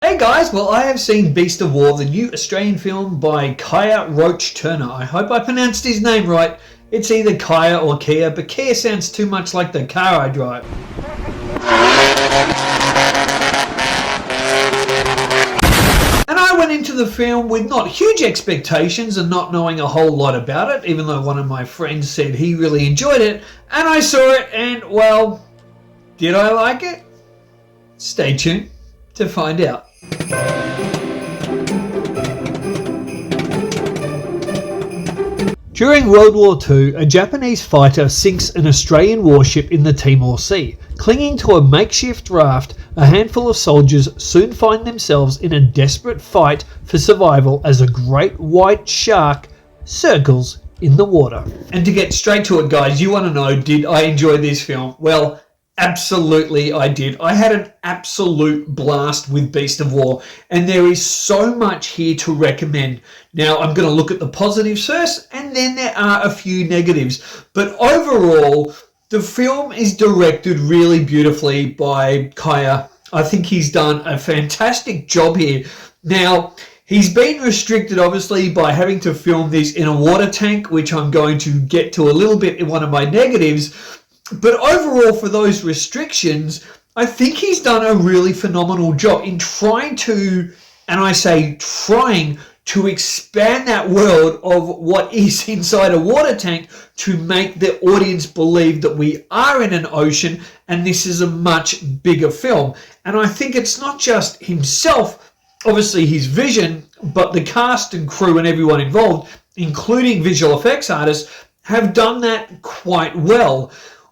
Hey guys, well I have seen Beast of War, the new Australian film by Kaya Roach Turner. I hope I pronounced his name right. It's either Kaya or Kia, but Kia sounds too much like the car I drive. And I went into the film with not huge expectations and not knowing a whole lot about it, even though one of my friends said he really enjoyed it. And I saw it and, well, did I like it? Stay tuned to find out. During World War II, a Japanese fighter sinks an Australian warship in the Timor Sea. Clinging to a makeshift raft, a handful of soldiers soon find themselves in a desperate fight for survival as a great white shark circles in the water. And to get straight to it, guys, you want to know, did I enjoy this film? Well, absolutely I did. I had an absolute blast with Beast of War, and there is so much here to recommend. Now, I'm going to look at the positives first, and then there are a few negatives. But overall, the film is directed really beautifully by Kaya. I think he's done a fantastic job here. Now, he's been restricted, obviously, by having to film this in a water tank, which I'm going to get to a little bit in one of my negatives. But overall, for those restrictions, I think he's done a really phenomenal job in trying to, and I say trying, to expand that world of what is inside a water tank to make the audience believe that we are in an ocean and this is a much bigger film. And I think it's not just himself, obviously his vision, but the cast and crew and everyone involved, including visual effects artists, have done that quite well.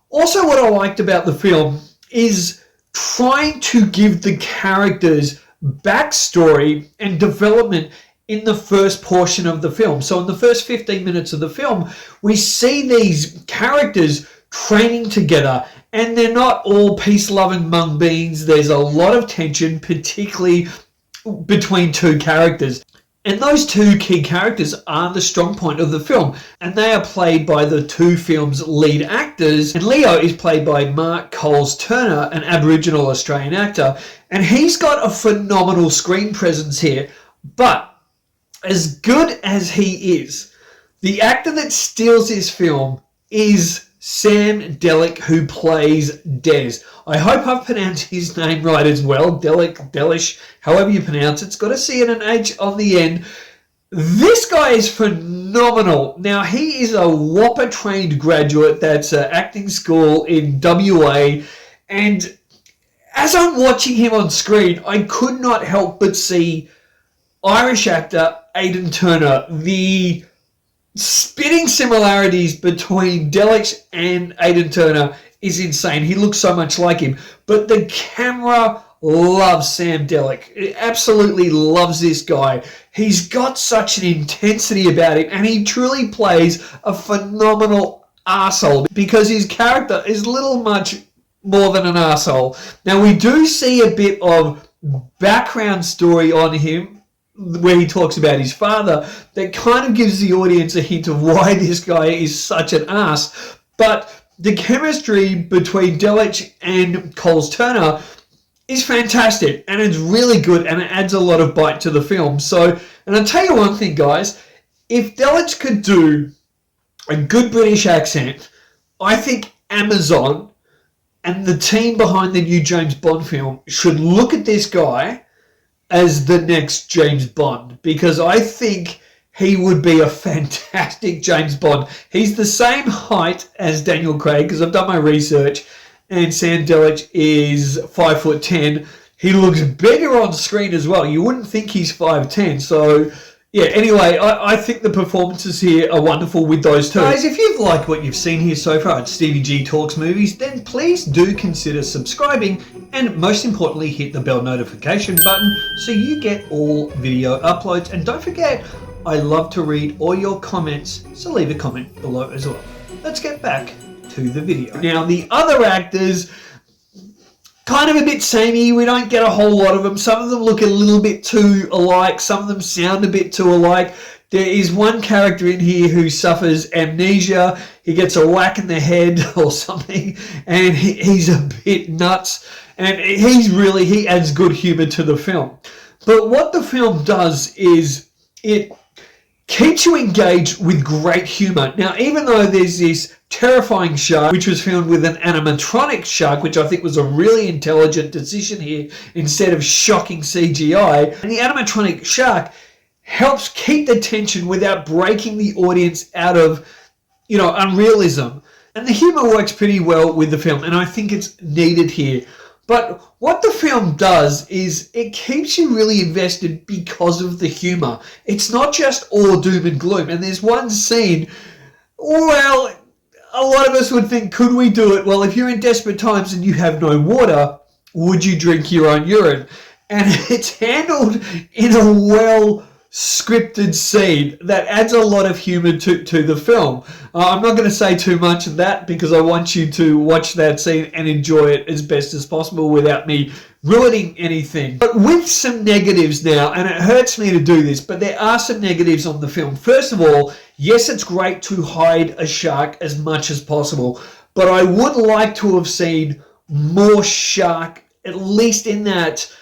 Also, what I liked about the film is trying to give the characters backstory and development in the first portion of the film. So in the first 15 minutes of the film, we see these characters training together, and they're not all peace-loving mung beans. There's a lot of tension, particularly between two characters. And those two key characters are the strong point of the film, and they are played by the two film's lead actors. And Leo is played by Mark Coles-Turner, an Aboriginal Australian actor, and he's got a phenomenal screen presence here. But as good as he is, the actor that steals this film is Sam Delic, who plays Des. I hope I've pronounced his name right as well. Delish, however you pronounce it. It's got a C and an H on the end. This guy is phenomenal. Now, he is a Whopper trained graduate that's at acting school in WA. And as I'm watching him on screen, I could not help but see Irish actor Aidan Turner. The spitting similarities between Delic and Aidan Turner is insane. He looks so much like him. But the camera loves Sam Delic. It absolutely loves this guy. He's got such an intensity about him, and he truly plays a phenomenal arsehole because his character is little much more than an arsehole. Now, we do see a bit of background story on him where he talks about his father that kind of gives the audience a hint of why this guy is such an ass. But the chemistry between Delic and Coles-Turner is fantastic, and it's really good, and it adds a lot of bite to the film. So, and I'll tell you one thing, guys, if Delic could do a good British accent, I think Amazon and the team behind the new James Bond film should look at this guy as the next James Bond, because I think he would be a fantastic James Bond. He's the same height as Daniel Craig, because I've done my research, and Sam Delic is 5'10". He looks bigger on screen as well. You wouldn't think he's 5'10". So, yeah, anyway, I think the performances here are wonderful with those two. Guys, if you've liked what you've seen here so far at Stevie G Talks Movies, then please do consider subscribing, and most importantly, hit the bell notification button so you get all video uploads. And don't forget, I love to read all your comments, so leave a comment below as well. Let's get back to the video. Now, the other actors, kind of a bit samey. We don't get a whole lot of them. Some of them look a little bit too alike. Some of them sound a bit too alike. There is one character in here who suffers amnesia. He gets a whack in the head or something, and he's a bit nuts. And he adds good humour to the film. But what the film does is it keeps you engaged with great humour. Now, even though there's this terrifying shark, which was filmed with an animatronic shark, which I think was a really intelligent decision here instead of shocking CGI, and the animatronic shark helps keep the tension without breaking the audience out of, unrealism. And the humour works pretty well with the film, and I think it's needed here. But what the film does is it keeps you really invested because of the humour. It's not just all doom and gloom. And there's one scene, well, a lot of us would think, could we do it? Well, if you're in desperate times and you have no water, would you drink your own urine? And it's handled in a well-scripted scene that adds a lot of humour to the film. I'm not going to say too much of that because I want you to watch that scene and enjoy it as best as possible without me ruining anything. But with some negatives now, and it hurts me to do this, but there are some negatives on the film. First of all, yes, it's great to hide a shark as much as possible, but I would like to have seen more shark, at least in that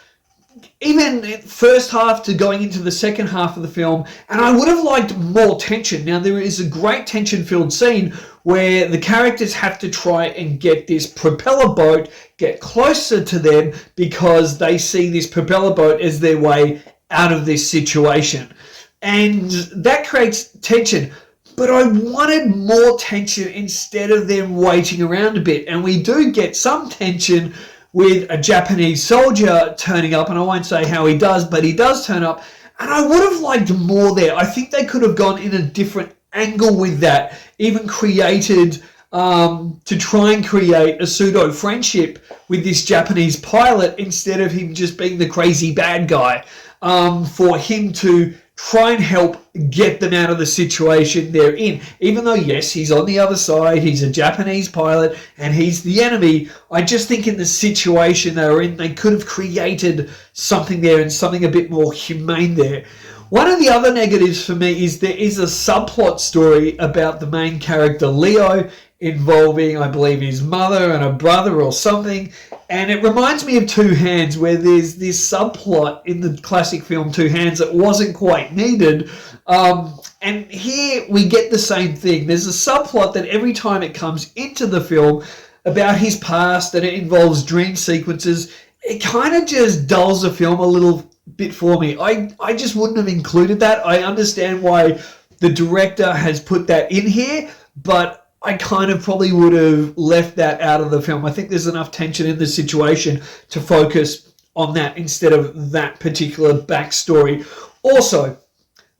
even first half to going into the second half of the film, and I would have liked more tension. Now, there is a great tension-filled scene where the characters have to try and get this propeller boat, get closer to them because they see this propeller boat as their way out of this situation. And that creates tension. But I wanted more tension instead of them waiting around a bit. And we do get some tension with a Japanese soldier turning up, and I won't say how he does, but he does turn up, and I would have liked more there. I think they could have gone in a different angle with that, even created, to try and create a pseudo-friendship with this Japanese pilot instead of him just being the crazy bad guy, for him to try and help get them out of the situation they're in. Even though, yes, he's on the other side, he's a Japanese pilot, and he's the enemy, I just think in the situation they were in, they could have created something there and something a bit more humane there. One of the other negatives for me is there is a subplot story about the main character, Leo, involving, I believe, his mother and a brother or something. And it reminds me of Two Hands, where there's this subplot in the classic film Two Hands that wasn't quite needed. And here we get the same thing. There's a subplot that every time it comes into the film about his past and it involves dream sequences, it kind of just dulls the film a little bit for me. I just wouldn't have included that. I understand why the director has put that in here, but I kind of probably would have left that out of the film. I think there's enough tension in the situation to focus on that instead of that particular backstory. Also,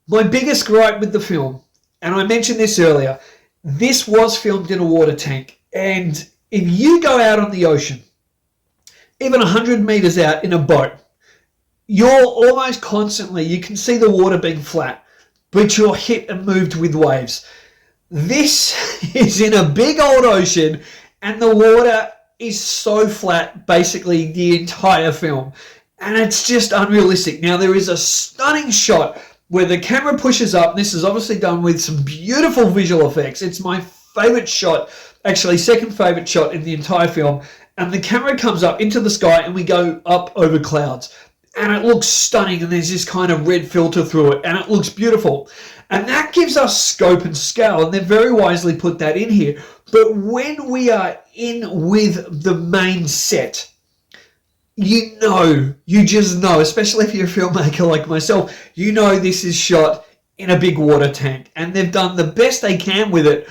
my biggest gripe with the film, and I mentioned this earlier, this was filmed in a water tank. And if you go out on the ocean, even 100 meters out in a boat, you're almost constantly, you can see the water being flat, but you're hit and moved with waves. This is in a big old ocean, and the water is so flat basically the entire film, and it's just unrealistic. Now, there is a stunning shot where the camera pushes up, and this is obviously done with some beautiful visual effects. It's my favorite shot, actually second favorite shot in the entire film, and the camera comes up into the sky and we go up over clouds, and it looks stunning, and there's this kind of red filter through it, and it looks beautiful. And that gives us scope and scale, and they've very wisely put that in here. But when we are in with the main set, you just know, especially if you're a filmmaker like myself, you know this is shot in a big water tank. And they've done the best they can with it,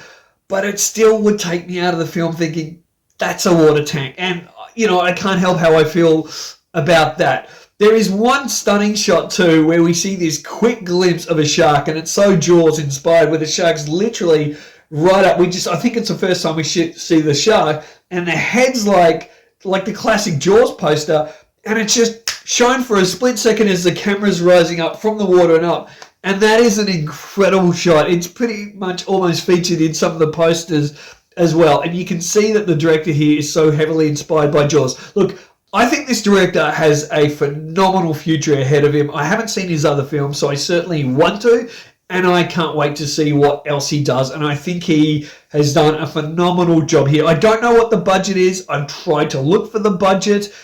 but it still would take me out of the film thinking, that's a water tank. And, I can't help how I feel about that. There is one stunning shot too where we see this quick glimpse of a shark, and it's so Jaws inspired, where the shark's literally right up. I think it's the first time we see the shark, and the head's like the classic Jaws poster, and it's just shown for a split second as the camera's rising up from the water and up. And that is an incredible shot. It's pretty much almost featured in some of the posters as well. And you can see that the director here is so heavily inspired by Jaws. Look, I think this director has a phenomenal future ahead of him. I haven't seen his other films, so I certainly want to, and I can't wait to see what else he does. And I think he has done a phenomenal job here. I don't know what the budget is. I've tried to look for the budget.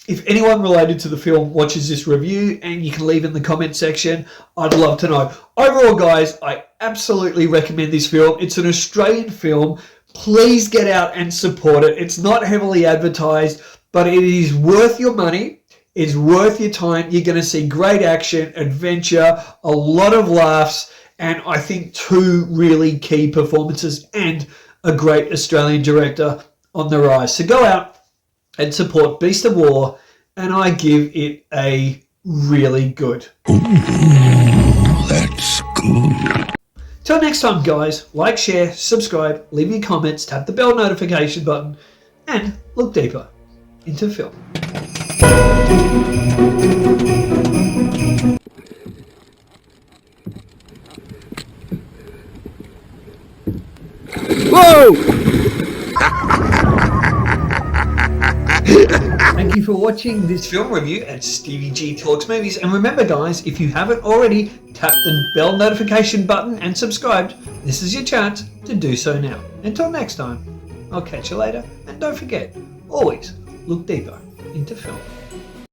If anyone related to the film watches this review, and you can leave in the comment section, I'd love to know. Overall, guys, I absolutely recommend this film. It's an Australian film. Please get out and support it. It's not heavily advertised, but it is worth your money. It's worth your time. You're going to see great action, adventure, a lot of laughs, and I think 2 really key performances and a great Australian director on the rise. So go out and support Beast of War, and I give it a really good. Ooh, that's good. Till next time, guys, like, share, subscribe, leave your comments, tap the bell notification button, and look deeper into film. Whoa! Thank you for watching this film review at Stevie G Talks Movies. And remember, guys, if you haven't already, tap the bell notification button and subscribed. This is your chance to do so now. Until next time, I'll catch you later. And don't forget, always look deeper into film.